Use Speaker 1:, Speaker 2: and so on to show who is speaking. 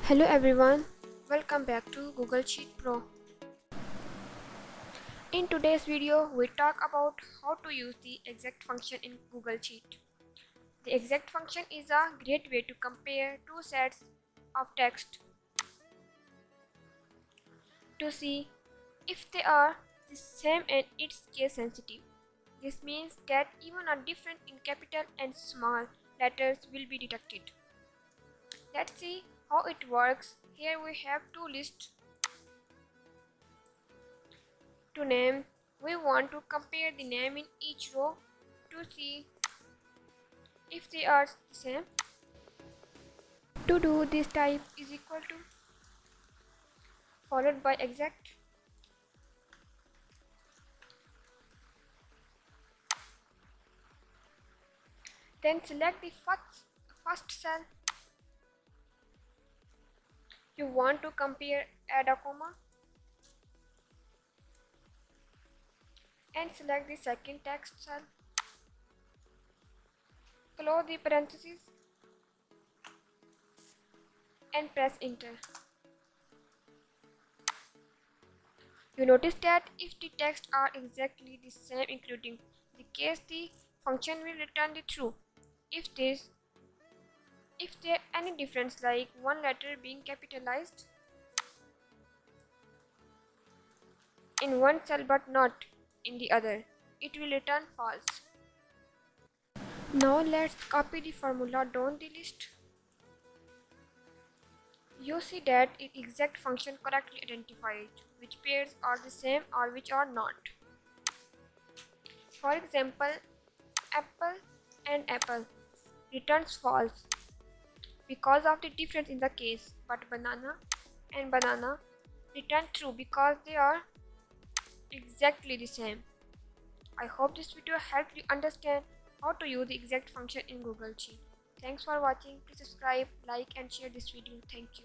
Speaker 1: Hello everyone, welcome back to Google Sheet Pro. In today's video, we talk about how to use the exact function in Google Sheet. The exact function is a great way to compare two sets of text to see if they are the same and it's case sensitive. This means that even a difference in capital and small letters will be detected. Let's see how it works. Here we have two lists to name. We want to compare the name in each row to see if they are the same. To do this, type is equal to followed by exact, then select the first cell you want to compare, add a comma, and select the second text cell. Close the parentheses and press enter. You notice that if the texts are exactly the same including the case, the function will return the true. If there any difference like one letter being capitalized in one cell but not in the other, it will return false. Now let's copy the formula down the list. You see that its exact function correctly identifies which pairs are the same or which are not. For example, apple and apple returns false because of the difference in the case, but banana and banana return true because they are exactly the same. I hope this video helped you understand how to use the exact function in Google Sheet. Thanks for watching. Please subscribe, like and share this video. Thank you.